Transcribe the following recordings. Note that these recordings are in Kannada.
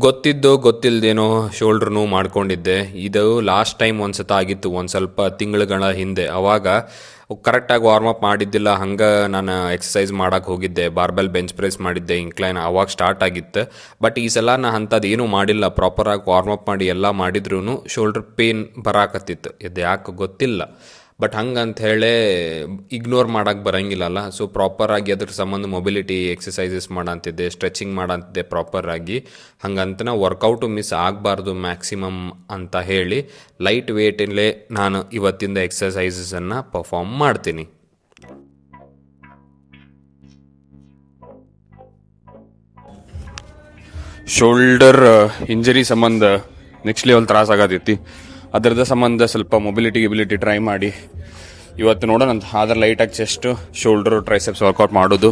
ಗೊತ್ತಿದ್ದೋ ಗೊತ್ತಿಲ್ಲದೇನೋ ಶೋಲ್ಡ್ರ್ ನೋವು ಮಾಡ್ಕೊಂಡಿದ್ದೆ. ಇದು ಲಾಸ್ಟ್ ಟೈಮ್ ಒಂದು ಸತ ಆಗಿತ್ತು, ಒಂದು ಸ್ವಲ್ಪ ತಿಂಗಳುಗಳ ಹಿಂದೆ. ಅವಾಗ ಕರೆಕ್ಟಾಗಿ ವಾರ್ಮಪ್ ಮಾಡಿದ್ದಿಲ್ಲ, ಹಂಗೆ ನಾನು ಎಕ್ಸಸೈಸ್ ಮಾಡೋಕ್ಕೆ ಹೋಗಿದ್ದೆ, ಬಾರ್ಬೆಲ್ ಬೆಂಚ್ ಪ್ರೆಸ್ ಮಾಡಿದ್ದೆ, ಇಂಕ್ಲೈನ್ ಅವಾಗ ಸ್ಟಾರ್ಟ್ ಆಗಿತ್ತು. ಬಟ್ ಈ ಸಲ ನಾನು ಅಂಥದ್ದು ಏನೂ ಮಾಡಿಲ್ಲ, ಪ್ರಾಪರಾಗಿ ವಾರ್ಮಪ್ ಮಾಡಿ ಎಲ್ಲ ಮಾಡಿದ್ರೂ ಶೋಲ್ಡ್ರ್ ಪೇನ್ ಬರಾಕತ್ತಿತ್ತು. ಇದು ಯಾಕೆ ಗೊತ್ತಿಲ್ಲ, ಬಟ್ ಹಂಗಂತ ಹೇಳೇ ಇಗ್ನೋರ್ ಮಾಡೋಕ್ಕೆ ಬರೋಂಗಿಲ್ಲಲ್ಲ. ಸೊ ಪ್ರಾಪರಾಗಿ ಅದ್ರ ಸಂಬಂಧ ಮೊಬಿಲಿಟಿ ಎಕ್ಸಸೈಸಸ್ ಮಾಡಂತಿದ್ದೆ, ಸ್ಟ್ರೆಚಿಂಗ್ ಮಾಡಂತಿದ್ದೆ ಪ್ರಾಪರಾಗಿ. ಹಂಗಂತ ವರ್ಕೌಟು ಮಿಸ್ ಆಗಬಾರ್ದು ಮ್ಯಾಕ್ಸಿಮಮ್ ಅಂತ ಹೇಳಿ ಲೈಟ್ ವೇಟಲ್ಲೇ ನಾನು ಇವತ್ತಿಂದ ಎಕ್ಸಸೈಸಸನ್ನು ಪರ್ಫಾರ್ಮ್ ಮಾಡ್ತೀನಿ. ಶೋಲ್ಡರ್ ಇಂಜರಿ ಸಂಬಂಧ ನೆಕ್ಸ್ಟ್ ಲೆವೆಲ್ ತ್ರಾಸ ಆಗತೈತಿ. ಅದರದ ಸಂಬಂಧ ಸ್ವಲ್ಪ ಗಿಬಿಲಿಟಿ ಟ್ರೈ ಮಾಡಿ ಇವತ್ತು ನೋಡೋಣ ಅಂತ. ಆದ್ರೆ ಲೈಟಾಗಿ ಚೆಸ್ಟ್, ಶೋಲ್ಡರು, ಟ್ರೈಸೆಪ್ಸ್ ವರ್ಕೌಟ್ ಮಾಡೋದು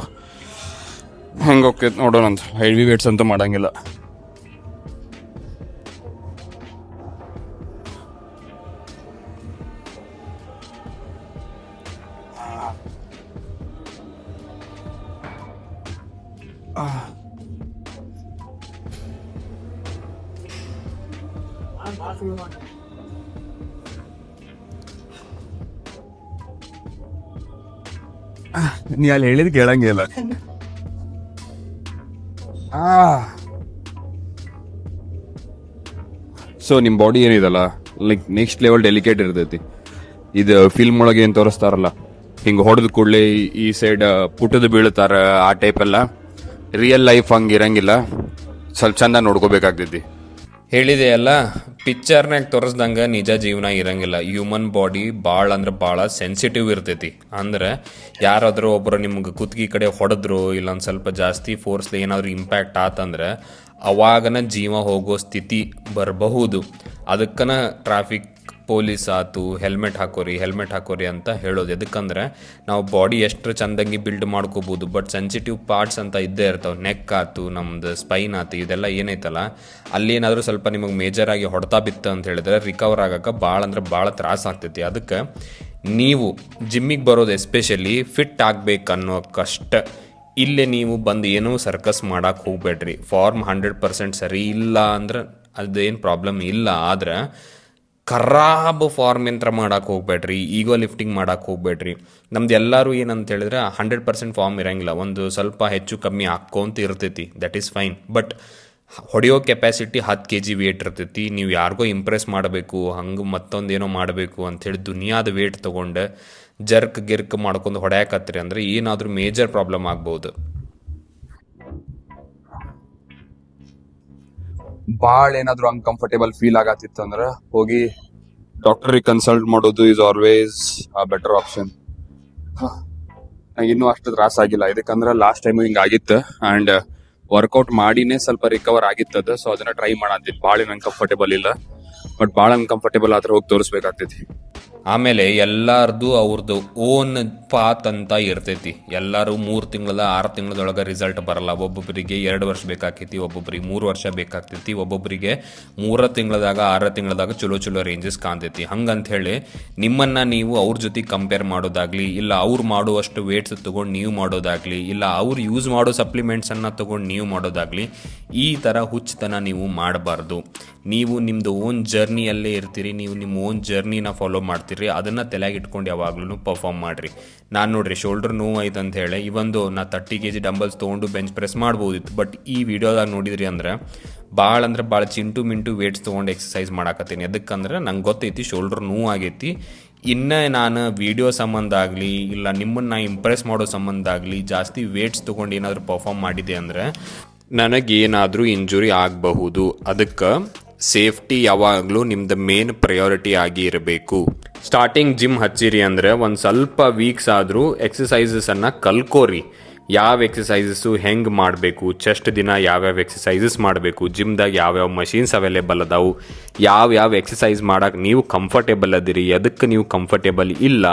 ಹೆಂಗೆ ಹೋಗ್ತೈತೆ ನೋಡೋಣ ಅಂತ. ಹೆವಿ ವೇಟ್ಸ್ ಅಂತೂ ಮಾಡೋಂಗಿಲ್ಲ. ನೀ ಅಲ್ಲಿ ಹೇಳಿದ್ ಕೇಳಂಗಿಲ್ಲ. ಸೊ ನಿಮ್ಮ ಬಾಡಿ ಏನಿದಲ್ಲ, ಲೈಕ್ ನೆಕ್ಸ್ಟ್ ಲೆವೆಲ್ ಡೆಲಿಕೇಟ್ ಇರ್ತೈತಿ. ಇದು ಫಿಲ್ಮ್ ಒಳಗೆ ಏನು ತೋರಿಸ್ತಾರಲ್ಲ, ಹಿಂಗೆ ಹೊಡೆದ ಕೂಡಲೇ ಈ ಸೈಡ್ ಪುಟ್ಟದು ಬೀಳ್ತಾರ, ಆ ಟೈಪ್ ಎಲ್ಲ ರಿಯಲ್ ಲೈಫ್ ಹಂಗೆ ಇರಂಗಿಲ್ಲ. ಸ್ವಲ್ಪ ಚಂದ ನೋಡ್ಕೋಬೇಕಾಗ್ತೈತಿ. ಹೇಳಿದೆ ಅಲ್ಲ, ಪಿಕ್ಚರ್ನಾಗ ತೋರಿಸ್ದಂಗೆ ನಿಜ ಜೀವನ ಇರಂಗಿಲ್ಲ. ಹ್ಯೂಮನ್ ಬಾಡಿ ಭಾಳ ಅಂದ್ರೆ ಭಾಳ ಸೆನ್ಸಿಟಿವ್ ಇರ್ತೈತಿ. ಅಂದ್ರೆ ಯಾರಾದರೂ ಒಬ್ಬರು ನಿಮ್ಗೆ ಕುತ್ತಿಗೆ ಕಡೆ ಹೊಡೆದ್ರು, ಇಲ್ಲ ಒಂದು ಸ್ವಲ್ಪ ಜಾಸ್ತಿ ಫೋರ್ಸ್ಲಿ ಏನಾದರೂ ಇಂಪ್ಯಾಕ್ಟ್ ಆತಂದ್ರೆ ಅವಾಗನ ಜೀವ ಹೋಗೋ ಸ್ಥಿತಿ ಬರಬಹುದು. ಅದಕ್ಕನ ಟ್ರಾಫಿಕ್ ಪೊಲೀಸ್ ಆತು ಹೆಲ್ಮೆಟ್ ಹಾಕೋರಿ ಅಂತ ಹೇಳೋದು. ಎದಕ್ಕಂದ್ರೆ ನಾವು ಬಾಡಿ ಎಷ್ಟು ಚಂದಂಗಿ ಬಿಲ್ಡ್ ಮಾಡ್ಕೋಬೋದು, ಬಟ್ ಸೆನ್ಸಿಟಿವ್ ಪಾರ್ಟ್ಸ್ ಅಂತ ಇದ್ದೇ ಇರ್ತಾವೆ. ನೆಕ್ ಆತು, ನಮ್ದು ಸ್ಪೈನ್ ಆತು, ಇದೆಲ್ಲ ಏನೈತಲ್ಲ, ಅಲ್ಲಿ ಏನಾದರೂ ಸ್ವಲ್ಪ ನಿಮಗೆ ಮೇಜರಾಗಿ ಹೊಡೆತ ಬಿತ್ತು ಅಂತ ಹೇಳಿದ್ರೆ ರಿಕವರ್ ಆಗೋಕೆ ಭಾಳ ಅಂದ್ರೆ ಭಾಳ ತ್ರಾಸ ಆಗ್ತೈತಿ. ಅದಕ್ಕೆ ನೀವು ಜಿಮ್ಮಿಗೆ ಬರೋದು ಎಸ್ಪೆಷಲಿ ಫಿಟ್ ಆಗ್ಬೇಕನ್ನೋಕ್ಕಷ್ಟ ಇಲ್ಲೇ ನೀವು ಬಂದು ಏನೂ ಸರ್ಕಸ್ ಮಾಡೋಕೆ ಹೋಗ್ಬೇಡ್ರಿ. ಫಾರ್ಮ್ 100% ಸರಿ ಇಲ್ಲ ಅಂದ್ರೆ ಅದೇನು ಪ್ರಾಬ್ಲಮ್ ಇಲ್ಲ. ಆದ್ರೆ ಖರಾಬ್ ಫಾರ್ಮ್ ಯಂತ್ರ ಮಾಡೋಕೆ ಹೋಗ್ಬೇಡ್ರಿ, ಈಗೋ ಲಿಫ್ಟಿಂಗ್ ಮಾಡೋಕೆ ಹೋಗ್ಬೇಡ್ರಿ. ನಮ್ದು ಎಲ್ಲರೂ ಏನಂತ ಹೇಳಿದ್ರೆ 100% ಫಾರ್ಮ್ ಇರೋಂಗಿಲ್ಲ, ಒಂದು ಸ್ವಲ್ಪ ಹೆಚ್ಚು ಕಮ್ಮಿ ಹಾಕ್ಕೊಂತ ಇರ್ತೈತಿ, ದಟ್ ಈಸ್ ಫೈನ್. ಬಟ್ ಹೊಡೆಯೋ ಕೆಪಾಸಿಟಿ 10 kg ವೇಟ್ ಇರ್ತೈತಿ. ನೀವು ಯಾರಿಗೋ ಇಂಪ್ರೆಸ್ ಮಾಡಬೇಕು, ಹಂಗೆ ಮತ್ತೊಂದೇನೋ ಮಾಡಬೇಕು ಅಂಥೇಳಿ ದುನಿಯಾದ ವೇಟ್ ತೊಗೊಂಡು ಗಿರ್ಕ್ ಮಾಡ್ಕೊಂಡು ಹೊಡ್ಯಾಕತ್ರಿ ಅಂದರೆ ಏನಾದರೂ ಮೇಜರ್ ಪ್ರಾಬ್ಲಮ್ ಆಗ್ಬೋದು. ಭಾಳ ಏನಾದರೂ ಅನ್ಕಂಫರ್ಟೇಬಲ್ ಫೀಲ್ ಆಗತ್ತಿತ್ತು ಅಂದ್ರೆ ಹೋಗಿ ಡಾಕ್ಟರಿಗೆ ಕನ್ಸಲ್ಟ್ ಮಾಡೋದು is always a better option. ನಂಗೆ ಇನ್ನೂ ಅಷ್ಟು ತ್ರಾಸ ಆಗಿಲ್ಲ, ಇದಕ್ಕಂದ್ರೆ ಲಾಸ್ಟ್ ಟೈಮು ಹಿಂಗೆ ಆಗಿತ್ತು. ಆ್ಯಂಡ್ ವರ್ಕೌಟ್ ಮಾಡಿನೇ ಸ್ವಲ್ಪ ರಿಕವರ್ ಆಗಿತ್ತದ. ಸೊ ಅದನ್ನ ಟ್ರೈ ಮಾಡಂತಿದ್ದು. ಭಾಳ ಏನು ಅನ್ಕಂಫರ್ಟೇಬಲ್ ಇಲ್ಲ, ಬಟ್ ಭಾಳ ಅನ್ಕಂಫರ್ಟೇಬಲ್ ಆದ್ರೆ ಹೋಗಿ ತೋರಿಸ್ಬೇಕಾಗ್ತೈತಿ. ಆಮೇಲೆ ಎಲ್ಲರದು ಅವ್ರದ್ದು ಓನ್ ಪಾತ್ ಅಂತ ಇರ್ತೈತಿ. ಎಲ್ಲರೂ 3 ತಿಂಗಳ 6 ತಿಂಗಳದೊಳಗೆ ರಿಸಲ್ಟ್ ಬರಲ್ಲ. ಒಬ್ಬೊಬ್ಬರಿಗೆ 2 ವರ್ಷ ಬೇಕಾಗ್ತೈತಿ, ಒಬ್ಬೊಬ್ಬರಿಗೆ 3 ವರ್ಷ ಬೇಕಾಗ್ತೈತಿ, ಒಬ್ಬೊಬ್ಬರಿಗೆ 3 ತಿಂಗಳದಾಗ 6 ತಿಂಗಳದಾಗ ಚಲೋ ರೇಂಜಸ್ ಕಾಣ್ತೈತಿ. ಹಂಗಂತ ಹೇಳಿ ನಿಮ್ಮನ್ನು ನೀವು ಅವ್ರ ಜೊತೆ ಕಂಪೇರ್ ಮಾಡೋದಾಗ್ಲಿ, ಇಲ್ಲ ಅವ್ರು ಮಾಡುವಷ್ಟು ವೇಟ್ಸ್ ತೊಗೊಂಡು ನೀವು ಮಾಡೋದಾಗ್ಲಿ, ಇಲ್ಲ ಅವ್ರು ಯೂಸ್ ಮಾಡೋ ಸಪ್ಲಿಮೆಂಟ್ಸನ್ನು ತೊಗೊಂಡು ನೀವು ಮಾಡೋದಾಗ್ಲಿ, ಈ ಥರ ಹುಚ್ಚತನ ನೀವು ಮಾಡಬಾರ್ದು. ನೀವು ನಿಮ್ಮದು ಓನ್ ಜರ್ನಿಯಲ್ಲೇ ಇರ್ತೀರಿ, ನೀವು ನಿಮ್ಮ ಓನ್ ಜರ್ನಿನ ಫಾಲೋ ಮಾಡ್ತೀರಿ. ಅದನ್ನು ತಲೆಯಾಗಿ ಇಟ್ಕೊಂಡು ಯಾವಾಗ್ಲೂ ಪರ್ಫಾರ್ಮ್ ಮಾಡಿರಿ. ನಾನು ನೋಡಿರಿ ಶೋಲ್ಡರ್ ನೋವು ಆಯ್ತು ಅಂತ ಹೇಳಿ ಇವೊಂದು ನಾ 30 kg ಡಂಬಲ್ಸ್ ತೊಗೊಂಡು ಬೆಂಚ್ ಪ್ರೆಸ್ ಮಾಡ್ಬೋದಿತ್ತು. ಬಟ್ ಈ ವಿಡಿಯೋದಾಗ ನೋಡಿದ್ರಿ ಅಂದ್ರೆ ಭಾಳ ಚಿಂಟು ವೇಟ್ಸ್ ತೊಗೊಂಡು ಎಕ್ಸಸೈಸ್ ಮಾಡಾಕತ್ತೀನಿ. ಅದಕ್ಕಂದ್ರೆ ನಂಗೆ ಗೊತ್ತೈತಿ ಶೋಲ್ಡರ್ ನೋವು ಆಗೈತಿ. ಇನ್ನು ನಾನು ವಿಡಿಯೋ ಸಂಬಂಧ ಆಗಲಿ, ಇಲ್ಲ ನಿಮ್ಮನ್ನು ಇಂಪ್ರೆಸ್ ಮಾಡೋ ಸಂಬಂಧ ಆಗಲಿ ಜಾಸ್ತಿ ವೇಟ್ಸ್ ತೊಗೊಂಡು ಏನಾದರೂ ಪರ್ಫಾರ್ಮ್ ಮಾಡಿದೆ ಅಂದರೆ ನನಗೇನಾದರೂ ಇಂಜುರಿ ಆಗಬಹುದು. ಅದಕ್ಕೆ ಸೇಫ್ಟಿ ಯಾವಾಗಲೂ ನಿಮ್ದು ಮೇನ್ ಪ್ರಯಾರಿಟಿ ಆಗಿ ಇರಬೇಕು. ಸ್ಟಾರ್ಟಿಂಗ್ ಜಿಮ್ ಹಚ್ಚಿರಿ ಅಂದರೆ ಒಂದು ಸ್ವಲ್ಪ ವೀಕ್ಸ್ ಆದರೂ ಎಕ್ಸಸೈಸಸನ್ನು ಕಲ್ಕೋರಿ. ಯಾವ ಎಕ್ಸಸೈಸಸ್ಸು ಹೆಂಗೆ ಮಾಡಬೇಕು, ಚೆಸ್ಟ್ ದಿನ ಯಾವ್ಯಾವ ಎಕ್ಸಸೈಸಸ್ ಮಾಡಬೇಕು, ಜಿಮ್ದಾಗ ಯಾವ್ಯಾವ ಮಷೀನ್ಸ್ ಅವೈಲೇಬಲ್ ಅದಾವು, ಯಾವ ಎಕ್ಸಸೈಸ್ ಮಾಡೋಕೆ ನೀವು ಕಂಫರ್ಟೇಬಲ್ ಅದಿರಿ, ಅದಕ್ಕೆ ನೀವು ಕಂಫರ್ಟೇಬಲ್ ಇಲ್ಲ,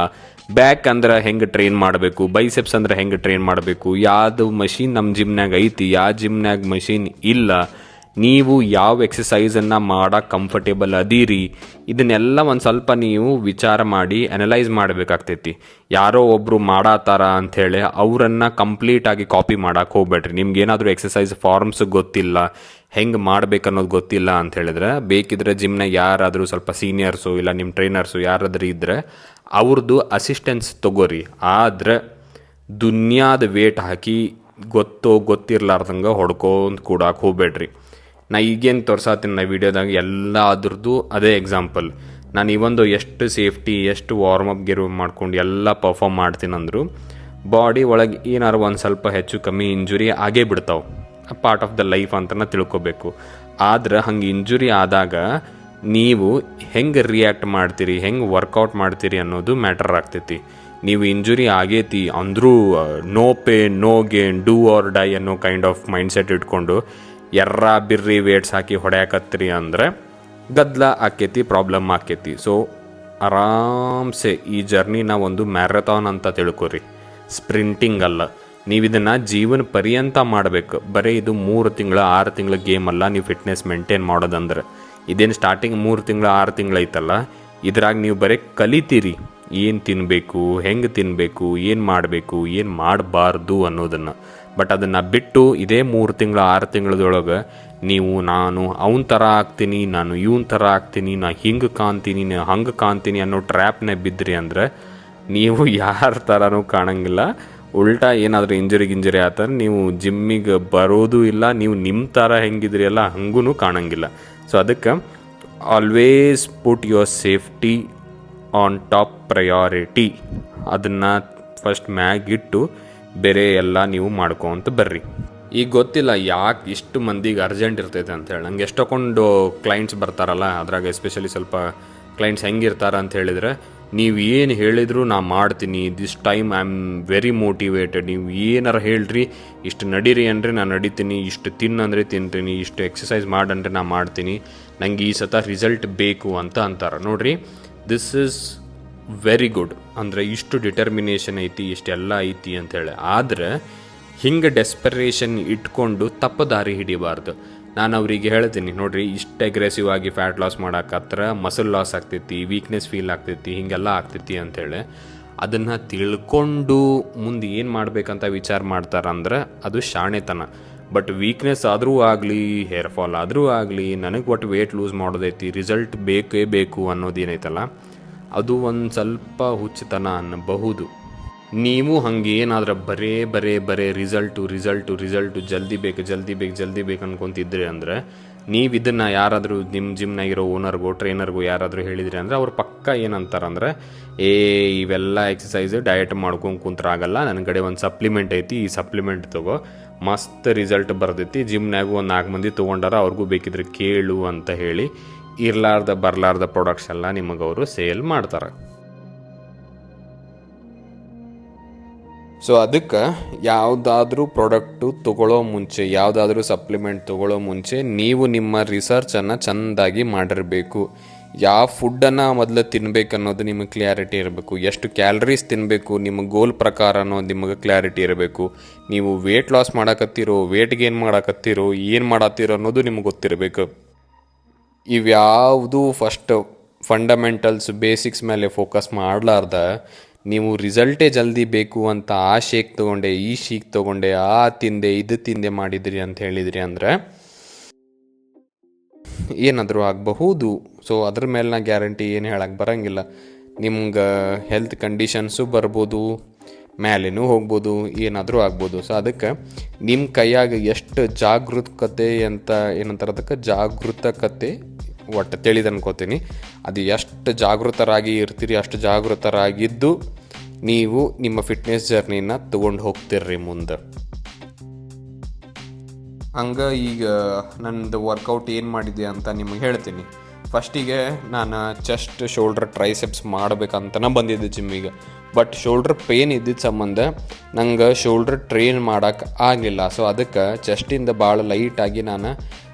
ಬ್ಯಾಕ್ ಅಂದ್ರೆ ಹೆಂಗೆ ಟ್ರೈನ್ ಮಾಡಬೇಕು, ಬೈಸೆಪ್ಸ್ ಅಂದ್ರೆ ಹೆಂಗೆ ಟ್ರೈನ್ ಮಾಡಬೇಕು, ಯಾವುದು ಮಷೀನ್ ನಮ್ಮ ಜಿಮ್ನಾಗ ಐತಿ, ಯಾವ ಜಿಮ್ನಾಗ ಮಷೀನ್ ಇಲ್ಲ, ನೀವು ಯಾವ ಎಕ್ಸಸೈಸನ್ನು ಮಾಡೋಕೆ ಕಂಫರ್ಟೇಬಲ್ ಅದೀರಿ, ಇದನ್ನೆಲ್ಲ ಒಂದು ಸ್ವಲ್ಪ ನೀವು ವಿಚಾರ ಮಾಡಿ ಅನಲೈಸ್ ಮಾಡಬೇಕಾಗ್ತೈತಿ. ಯಾರೋ ಒಬ್ಬರು ಮಾಡಾತಾರ ಅಂಥೇಳಿ ಅವರನ್ನು ಕಂಪ್ಲೀಟಾಗಿ ಕಾಪಿ ಮಾಡೋಕೆ ಹೋಗ್ಬೇಡ್ರಿ. ನಿಮ್ಗೇನಾದರೂ ಎಕ್ಸಸೈಸ್ ಫಾರ್ಮ್ಸ್ ಗೊತ್ತಿಲ್ಲ, ಹೆಂಗೆ ಮಾಡ್ಬೇಕು ಅನ್ನೋದು ಗೊತ್ತಿಲ್ಲ ಅಂತ ಹೇಳಿದ್ರೆ ಬೇಕಿದ್ರೆ ಜಿಮ್ನಾಗ ಯಾರಾದರೂ ಸ್ವಲ್ಪ ಸೀನಿಯರ್ಸು ಇಲ್ಲ ನಿಮ್ಮ ಟ್ರೈನರ್ಸು ಯಾರಾದರೂ ಇದ್ದರೆ ಅವ್ರದ್ದು ಅಸಿಸ್ಟೆನ್ಸ್ ತೊಗೋರಿ. ಆದರೆ ದುನಿಯಾದ ವೇಟ್ ಹಾಕಿ ಗೊತ್ತಿರ್ಲಾರ್ದಂಗೆ ಹೊಡ್ಕೊಂತ ಕೂಡಕ್ಕೆ ಹೋಗ್ಬೇಡ್ರಿ. ನಾ ಈಗೇನು ತೋರ್ಸಾತೀನಿ ನಾ ವೀಡಿಯೋದಾಗ ಎಲ್ಲ ಅದ್ರದ್ದು ಅದೇ ಎಕ್ಸಾಂಪಲ್. ನಾನು ಇವೊಂದು ಎಷ್ಟು ಸೇಫ್ಟಿ ಎಷ್ಟು ವಾರ್ಮಪ್ ಗಿರ್ ಮಾಡ್ಕೊಂಡು ಎಲ್ಲ ಪರ್ಫಾರ್ಮ್ ಮಾಡ್ತೀನಂದ್ರು ಬಾಡಿ ಒಳಗೆ ಏನಾರು ಒಂದು ಸ್ವಲ್ಪ ಹೆಚ್ಚು ಕಮ್ಮಿ ಇಂಜುರಿ ಆಗೇ ಬಿಡ್ತಾವೆ. ಪಾರ್ಟ್ ಆಫ್ ದ ಲೈಫ್ ಅಂತಲೇ ತಿಳ್ಕೊಬೇಕು. ಆದ್ರೆ ಹಂಗೆ ಇಂಜುರಿ ಆದಾಗ ನೀವು ಹೆಂಗೆ ರಿಯಾಕ್ಟ್ ಮಾಡ್ತೀರಿ, ಹೆಂಗೆ ವರ್ಕೌಟ್ ಮಾಡ್ತೀರಿ ಅನ್ನೋದು ಮ್ಯಾಟರ್ ಆಗ್ತೈತಿ. ನೀವು ಇಂಜುರಿ ಆಗೈತಿ ಅಂದರೂ no pain no gain do or die ಅನ್ನೋ ಕೈಂಡ್ ಆಫ್ ಮೈಂಡ್ಸೆಟ್ ಇಟ್ಕೊಂಡು ಬಿರ್ರಿ ವೇಟ್ಸ್ ಹಾಕಿ ಹೊಡ್ಯಾಕತ್ತೀರಿ ಅಂದರೆ ಗದ್ದಲ ಆಕೈತಿ, ಪ್ರಾಬ್ಲಮ್ ಆಕೈತಿ. ಸೊ ಆರಾಮ್ಸೆ ಈ ಜರ್ನಿನ ಒಂದು ಮ್ಯಾರಥಾನ್ ಅಂತ ತಿಳ್ಕೊರಿ, ಸ್ಪ್ರಿಂಟಿಂಗ್ ಅಲ್ಲ. ನೀವು ಇದನ್ನು ಜೀವನ ಪರ್ಯಂತ ಮಾಡಬೇಕು. ಬರೀ ಇದು 3 ತಿಂಗಳ 6 ತಿಂಗಳ ಗೇಮ್ ಅಲ್ಲ. ನೀವು ಫಿಟ್ನೆಸ್ ಮೇಂಟೈನ್ ಮಾಡೋದಂದ್ರೆ ಇದೇನು ಸ್ಟಾರ್ಟಿಂಗ್ 3 ತಿಂಗಳ 6 ತಿಂಗಳು ಐತಲ್ಲ, ಇದ್ರಾಗ ನೀವು ಬರೀ ಕಲಿತೀರಿ ಏನು ತಿನ್ನಬೇಕು, ಹೆಂಗೆ ತಿನ್ನಬೇಕು, ಏನು ಮಾಡಬೇಕು, ಏನು ಮಾಡಬಾರ್ದು ಅನ್ನೋದನ್ನು. ಬಟ್ ಅದನ್ನು ಬಿಟ್ಟು ಇದೇ 3 ತಿಂಗಳ 6 ತಿಂಗಳದೊಳಗೆ ನೀವು ನಾನು ಅವನ ಥರ ಆಗ್ತೀನಿ, ನಾನು ಇವನ ಥರ ಆಗ್ತೀನಿ, ನಾ ಹಿಂಗೆ ಕಾಣ್ತೀನಿ, ನಾ ಹಂಗೆ ಕಾಣ್ತೀನಿ ಅನ್ನೋ ಟ್ರ್ಯಾಪ್ನೇ ಬಿದ್ದಿರಿ ಅಂದರೆ ನೀವು ಯಾರ ಥರನೂ ಕಾಣಂಗಿಲ್ಲ. ಉಲ್ಟಾ ಏನಾದರೂ ಇಂಜುರಿ ಆತಾರೆ ನೀವು ಜಿಮ್ಮಿಗೆ ಬರೋದು ಇಲ್ಲ, ನೀವು ನಿಮ್ಮ ಥರ ಹೆಂಗಿದ್ರಿ ಅಲ್ಲ ಹಂಗೂ ಕಾಣಂಗಿಲ್ಲ. ಸೊ ಅದಕ್ಕೆ always put your safety on top priority. ಅದನ್ನು ಫಸ್ಟ್ ಮ್ಯಾಗಿಟ್ಟು ಬೇರೆ ಎಲ್ಲ ನೀವು ಮಾಡ್ಕೊತ ಬರ್ರಿ. ಈಗ ಗೊತ್ತಿಲ್ಲ ಯಾಕೆ ಇಷ್ಟು ಮಂದಿಗೆ ಅರ್ಜೆಂಟ್ ಇರ್ತೈತೆ ಅಂತೇಳಿ. ನಂಗೆ ಎಷ್ಟೊಂದು ಕ್ಲೈಂಟ್ಸ್ ಬರ್ತಾರಲ್ಲ, ಅದ್ರಾಗ ಎಸ್ಪೆಷಲಿ ಸ್ವಲ್ಪ ಕ್ಲೈಂಟ್ಸ್ ಹೆಂಗಿರ್ತಾರ ಅಂತ ಹೇಳಿದರೆ, ನೀವು ಏನು ಹೇಳಿದ್ರು ನಾ ಮಾಡ್ತೀನಿ, this time I am very motivated, ನೀವು ಏನಾರು ಹೇಳ್ರಿ, ಇಷ್ಟು ನಡೀರಿ ಅಂದರೆ ನಾನು ನಡಿತೀನಿ, ಇಷ್ಟು ತಿನ್ನಂದರೆ ತಿಂತೀನಿ, ಇಷ್ಟು ಎಕ್ಸಸೈಸ್ ಮಾಡಂದ್ರೆ ನಾ ಮಾಡ್ತೀನಿ, ನಂಗೆ ಈ ಸತ ರಿಸಲ್ಟ್ ಬೇಕು ಅಂತ ಅಂತಾರೆ. ನೋಡಿರಿ, ದಿಸ್ ಈಸ್ ವೆರಿ ಗುಡ್. ಅಂದರೆ ಇಷ್ಟು ಡಿಟರ್ಮಿನೇಷನ್ ಐತಿ, ಇಷ್ಟೆಲ್ಲ ಐತಿ ಅಂಥೇಳಿ. ಆದರೆ ಹಿಂಗೆ ಡೆಸ್ಪರೇಷನ್ ಇಟ್ಕೊಂಡು ತಪ್ಪು ದಾರಿ ಹಿಡಿಬಾರ್ದು. ನಾನು ಅವರಿಗೆ ಹೇಳ್ತೀನಿ, ನೋಡಿರಿ, ಇಷ್ಟು ಅಗ್ರೆಸಿವ್ ಆಗಿ ಫ್ಯಾಟ್ ಲಾಸ್ ಮಾಡೋಕತ್ರ ಮಸಲ್ ಲಾಸ್ ಆಗ್ತೈತಿ, ವೀಕ್ನೆಸ್ ಫೀಲ್ ಆಗ್ತೈತಿ, ಹೀಗೆಲ್ಲ ಆಗ್ತೈತಿ ಅಂಥೇಳಿ ಅದನ್ನು ತಿಳ್ಕೊಂಡು ಮುಂದೆ ಏನು ಮಾಡಬೇಕಂತ ವಿಚಾರ ಮಾಡ್ತಾರಂದ್ರೆ ಅದು ಶಾಣೆತನ. ಬಟ್ ವೀಕ್ನೆಸ್ ಆದರೂ ಆಗಲಿ, ಹೇರ್ ಫಾಲ್ ಆದರೂ ಆಗಲಿ, ನನಗೆ ಒಟ್ಟು ವೇಟ್ ಲೂಸ್ ಮಾಡೋದೈತಿ, ರಿಸಲ್ಟ್ ಬೇಕೇ ಬೇಕು ಅನ್ನೋದೇನೈತಲ್ಲ, ಅದು ಒಂದು ಸ್ವಲ್ಪ ಹುಚ್ಚುತನ ಅನ್ನಬಹುದು. ನೀವು ಹಂಗೆ ಏನಾದ್ರೆ ಬರೇ ರಿಸಲ್ಟು ಜಲ್ದಿ ಬೇಕು ಅನ್ಕೊತಿದ್ರಿ ಅಂದರೆ ನೀವು ಇದನ್ನು ಯಾರಾದರೂ ನಿಮ್ಮ ಜಿಮ್ನಾಗಿರೋ ಓನರ್ಗೋ ಟ್ರೈನರ್ಗೋ ಯಾರಾದರೂ ಹೇಳಿದ್ರಿ ಅಂದರೆ ಅವ್ರು ಪಕ್ಕ ಏನಂತಾರಂದ್ರೆ, ಇವೆಲ್ಲ ಎಕ್ಸಸೈಸ್ ಡಯಟ್ ಮಾಡ್ಕೊಂಡು ಕುಂತ್ರಾಗಲ್ಲ, ನನ್ನ ಕಡೆ ಒಂದು ಸಪ್ಲಿಮೆಂಟ್ ಐತಿ, ಈ ಸಪ್ಲಿಮೆಂಟ್ ತಗೋ, ಮಸ್ತ್ ರಿಸಲ್ಟ್ ಬರ್ತೈತಿ, ಜಿಮ್ನಾಗೂ ಒಂದು 4 ಮಂದಿ ತೊಗೊಂಡಾರ, ಅವ್ರಿಗೂ ಬೇಕಿದ್ರೆ ಕೇಳು ಅಂತ ಹೇಳಿ ಬರಲಾರ್ದ ಪ್ರಾಡಕ್ಟ್ಸ್ ಎಲ್ಲ ನಿಮಗೆ ಅವರು ಸೇಲ್ ಮಾಡ್ತಾರೆ. ಸೊ ಅದಕ್ಕೆ ಯಾವುದಾದ್ರೂ ಪ್ರಾಡಕ್ಟು ತೊಗೊಳ್ಳೋ ಮುಂಚೆ, ಯಾವುದಾದ್ರೂ ಸಪ್ಲಿಮೆಂಟ್ ತೊಗೊಳ್ಳೋ ಮುಂಚೆ ನೀವು ನಿಮ್ಮ ರಿಸರ್ಚನ್ನು ಚೆಂದಾಗಿ ಮಾಡಿರಬೇಕು. ಯಾವ ಫುಡ್ಡನ್ನು ಮೊದಲು ತಿನ್ನಬೇಕು ಅನ್ನೋದು ನಿಮಗೆ ಕ್ಲಿಯಾರಿಟಿ ಇರಬೇಕು. ಎಷ್ಟು ಕ್ಯಾಲರೀಸ್ ತಿನ್ನಬೇಕು ನಿಮ್ಮ ಗೋಲ್ ಪ್ರಕಾರ ಅನ್ನೋದು ನಿಮಗೆ ಕ್ಲಾರಿಟಿ ಇರಬೇಕು. ನೀವು ವೇಟ್ ಲಾಸ್ ಮಾಡಕತ್ತೀರೋ, ವೇಟ್ ಗೇನ್ ಮಾಡಕತ್ತೀರೋ, ಏನು ಮಾಡತ್ತೀರೋ ಅನ್ನೋದು ನಿಮಗೆ ಗೊತ್ತಿರಬೇಕು. ಇವ್ಯಾವುದು ಫಂಡಮೆಂಟಲ್ಸ್ ಬೇಸಿಕ್ಸ್ ಮೇಲೆ ಫೋಕಸ್ ಮಾಡಲಾರ್ದ ನೀವು ರಿಸಲ್ಟೇ ಜಲ್ದಿ ಬೇಕು ಅಂತ ಆ ಶೇಕ್ ತೊಗೊಂಡೆ, ಈ ಶೇಕ್ ತೊಗೊಂಡೆ, ಆ ತಿಂದೆ, ಇದು ತಿಂದೆ ಮಾಡಿದ್ರಿ ಅಂತ ಹೇಳಿದ್ರಿ ಅಂದರೆ ಏನಾದರೂ ಆಗಬಹುದು. ಸೊ ಅದ್ರ ಮೇಲೆ ನಾ ಗ್ಯಾರಂಟಿ ಏನು ಹೇಳಕ್ಕೆ ಬರೋಂಗಿಲ್ಲ. ನಿಮ್ಗೆ ಹೆಲ್ತ್ ಕಂಡೀಷನ್ಸು ಬರ್ಬೋದು, ಮೇಲೇನೂ ಹೋಗ್ಬೋದು, ಏನಾದರೂ ಆಗ್ಬೋದು. ಸೊ ಅದಕ್ಕೆ ನಿಮ್ಮ ಕೈಯಾಗ ಎಷ್ಟು ಜಾಗೃತಕತೆ ಅಂತ ಏನಂತಾರೆ, ಅದಕ್ಕೆ ಜಾಗೃತಕತೆ ಒಟ್ಟು ತಿಳಿದು ಅನ್ಕೋತೀನಿ. ಅದು ಎಷ್ಟು ಜಾಗೃತರಾಗಿ ಇರ್ತೀರಿ ಅಷ್ಟು ಜಾಗೃತರಾಗಿದ್ದು ನೀವು ನಿಮ್ಮ ಫಿಟ್ನೆಸ್ ಜರ್ನಿನ ತೊಗೊಂಡು ಹೋಗ್ತಿರ್ರಿ ಮುಂದೆ. ಹಂಗೆ ಈಗ ನನ್ನದು ವರ್ಕೌಟ್ ಏನು ಮಾಡಿದೆ ಅಂತ ನಿಮಗೆ ಹೇಳ್ತೀನಿ. ಫಸ್ಟಿಗೆ ನಾನು ಚೆಸ್ಟ್ ಶೋಲ್ಡ್ರ್ ಟ್ರೈಸೆಪ್ಸ್ ಮಾಡ್ಬೇಕಂತನೇ ಬಂದಿದ್ದೆ ಜಿಮ್ಮಿಗೆ. ಬಟ್ ಶೋಲ್ಡ್ರ್ ಪೇನ್ ಇದ್ದಿದ್ದ ಸಂಬಂಧ ನಂಗೆ ಶೋಲ್ಡ್ರ್ ಟ್ರೈನ್ ಮಾಡೋಕ್ಕೆ ಆಗಲಿಲ್ಲ. ಸೊ ಅದಕ್ಕೆ ಚೆಸ್ಟಿಂದ ಭಾಳ ಲೈಟಾಗಿ ನಾನು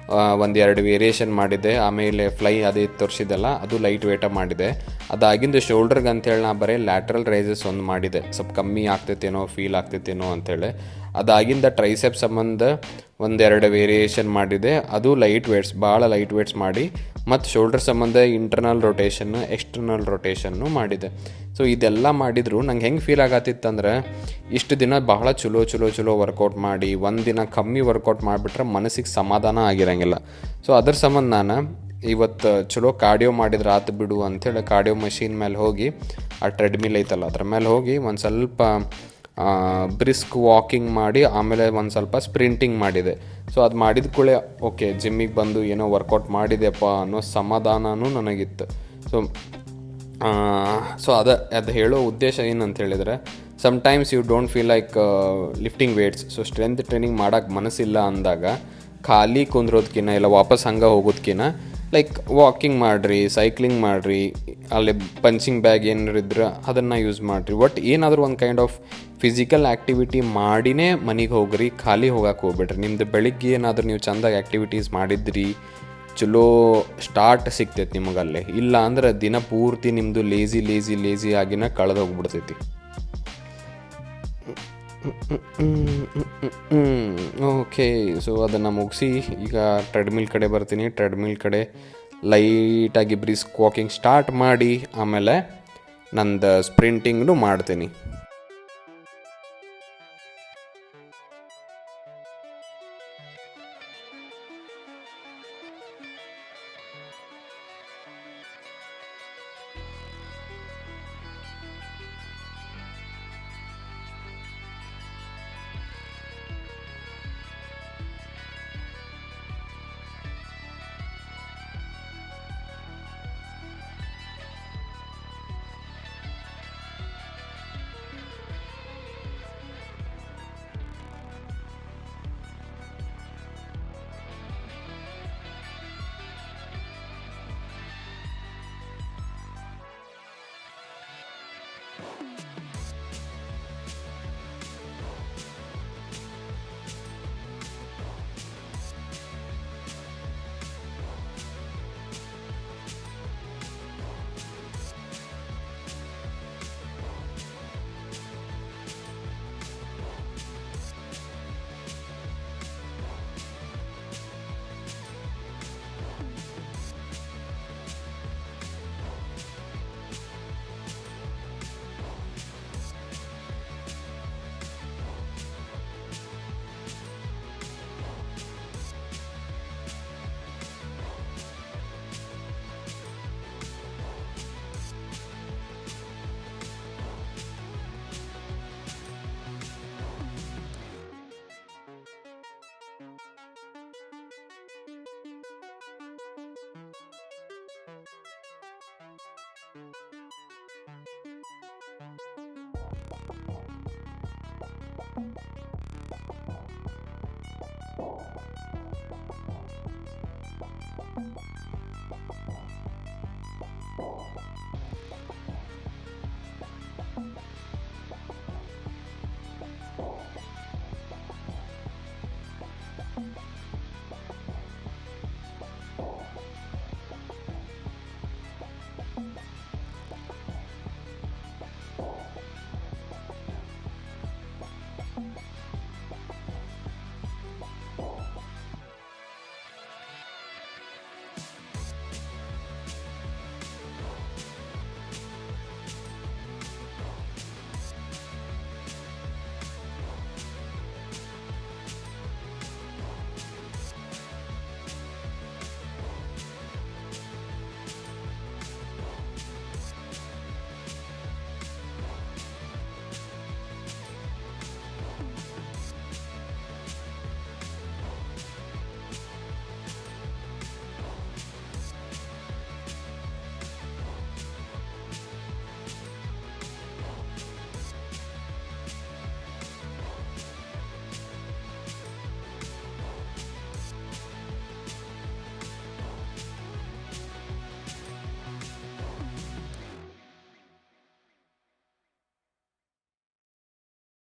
1-2 ವೇರಿಯೇಷನ್ ಮಾಡಿದ್ದೆ. ಆಮೇಲೆ ಫ್ಲೈ ಅದೇ ತೋರಿಸಿದ್ದೆಲ್ಲ ಅದು ಲೈಟ್ ವೇಟ ಮಾಡಿದೆ. ಅದಾಗಿಂದು ಶೋಲ್ಡ್ರಿಗೆ ಅಂಥೇಳಿ ನಾ ಬರೀ ಲ್ಯಾಟ್ರಲ್ ರೈಸಸ್ ಒಂದು ಮಾಡಿದೆ, ಸ್ವಲ್ಪ ಕಮ್ಮಿ ಆಗ್ತೈತೇನೋ ಫೀಲ್ ಆಗ್ತೈತೇನೋ ಅಂಥೇಳಿ. ಅದಾಗಿಂದ ಟ್ರೈಸೆಪ್ ಸಂಬಂಧ ಒಂದೆರಡು ವೇರಿಯೇಷನ್ ಮಾಡಿದೆ, ಅದು ಲೈಟ್ ವೇಟ್ಸ್, ಭಾಳ ಲೈಟ್ ವೇಟ್ಸ್ ಮಾಡಿ ಮತ್ತು ಶೋಲ್ಡರ್ ಸಂಬಂಧ ಇಂಟರ್ನಲ್ ರೊಟೇಷನ್ನು ಎಕ್ಸ್ಟರ್ನಲ್ ರೊಟೇಷನ್ನು ಮಾಡಿದೆ. ಸೊ ಇದೆಲ್ಲ ಮಾಡಿದ್ರು ನಂಗೆ ಹೆಂಗೆ ಫೀಲ್ ಆಗತ್ತಿತ್ತಂದ್ರೆ, ಇಷ್ಟು ದಿನ ಬಹಳ ಚಲೋ ವರ್ಕೌಟ್ ಮಾಡಿ ಒಂದು ದಿನ ಕಮ್ಮಿ ವರ್ಕೌಟ್ ಮಾಡಿಬಿಟ್ರೆ ಮನಸ್ಸಿಗೆ ಸಮಾಧಾನ ಆಗಿರಂಗಿಲ್ಲ. ಸೊ ಅದ್ರ ಸಂಬಂಧ ನಾನು ಇವತ್ತು ಚಲೋ ಕಾರ್ಡಿಯೋ ಮಾಡಿದ್ರೆ ಆತು ಬಿಡು ಅಂಥೇಳಿ ಕಾರ್ಡಿಯೋ ಮಷೀನ್ ಮೇಲೆ ಹೋಗಿ, ಆ ಟ್ರೆಡ್ಮಿಲ್ ಐತಲ್ಲ ಅದ್ರ ಮೇಲೆ ಹೋಗಿ ಒಂದು ಸ್ವಲ್ಪ ಬ್ರಿಸ್ಕ್ ವಾಕಿಂಗ್ ಮಾಡಿ ಆಮೇಲೆ ಒಂದು ಸ್ವಲ್ಪ ಸ್ಪ್ರಿಂಟಿಂಗ್ ಮಾಡಿದೆ. ಸೊ ಅದು ಮಾಡಿದ ಕೂಡಲೇ ಓಕೆ, ಜಿಮ್ಮಿಗೆ ಬಂದು ಏನೋ ವರ್ಕೌಟ್ ಮಾಡಿದೆಪ್ಪ ಅನ್ನೋ ಸಮಾಧಾನವೂ ನನಗಿತ್ತು. ಸೊ ಅದು ಹೇಳೋ ಉದ್ದೇಶ ಏನಂತ ಹೇಳಿದರೆ, sometimes you don't feel like lifting weights. So strength training ಮಾಡೋಕ್ಕೆ ಮನಸ್ಸಿಲ್ಲ ಅಂದಾಗ ಖಾಲಿ ಕುಂದ್ರೋದ್ಕಿನ್ನ ಇಲ್ಲ ವಾಪಸ್ ಹಂಗೆ ಹೋಗೋದ್ಕಿನ್ನ ಲೈಕ್ ವಾಕಿಂಗ್ ಮಾಡಿರಿ, ಸೈಕ್ಲಿಂಗ್ ಮಾಡಿರಿ, ಅಲ್ಲಿ ಪಂಚಿಂಗ್ ಬ್ಯಾಗ್ ಏನಾರು ಇದ್ರೆ ಅದನ್ನು ಯೂಸ್ ಮಾಡಿರಿ. ಒಟ್ಟು ಏನಾದರೂ ಒಂದು ಕೈಂಡ್ ಆಫ್ ಫಿಸಿಕಲ್ ಆ್ಯಕ್ಟಿವಿಟಿ ಮಾಡಿನೇ ಮನೆಗೆ ಹೋಗ್ರಿ, ಖಾಲಿ ಹೋಗಕ್ಕೆ ಹೋಗ್ಬೇಡ್ರಿ. ನಿಮ್ಮದು ಬೆಳಿಗ್ಗೆ ಏನಾದರೂ ನೀವು ಚೆಂದಾಗಿ ಆ್ಯಕ್ಟಿವಿಟೀಸ್ ಮಾಡಿದ್ರಿ, ಚಲೋ ಸ್ಟಾರ್ಟ್ ಸಿಗ್ತೈತಿ ನಿಮಗಲ್ಲೇ. ಇಲ್ಲ ಅಂದ್ರೆ ದಿನ ಪೂರ್ತಿ ನಿಮ್ಮದು ಲೇಜಿ ಆಗಿನ ಕಳೆದು ಹೋಗ್ಬಿಡ್ತೈತಿ. ಓಕೆ, ಸೊ ಅದನ್ನು ಮುಗಿಸಿ ಈಗ ಟ್ರೆಡ್ಮಿಲ್ ಕಡೆ ಬರ್ತೀನಿ. ಟ್ರೆಡ್ಮಿಲ್ ಕಡೆ ಲೈಟಾಗಿ ಬ್ರಿಸ್ಕ್ ವಾಕಿಂಗ್ ಸ್ಟಾರ್ಟ್ ಮಾಡಿ ಆಮೇಲೆ ನಂದು ಸ್ಪ್ರಿಂಟಿಂಗ್ನು ಮಾಡ್ತೀನಿ.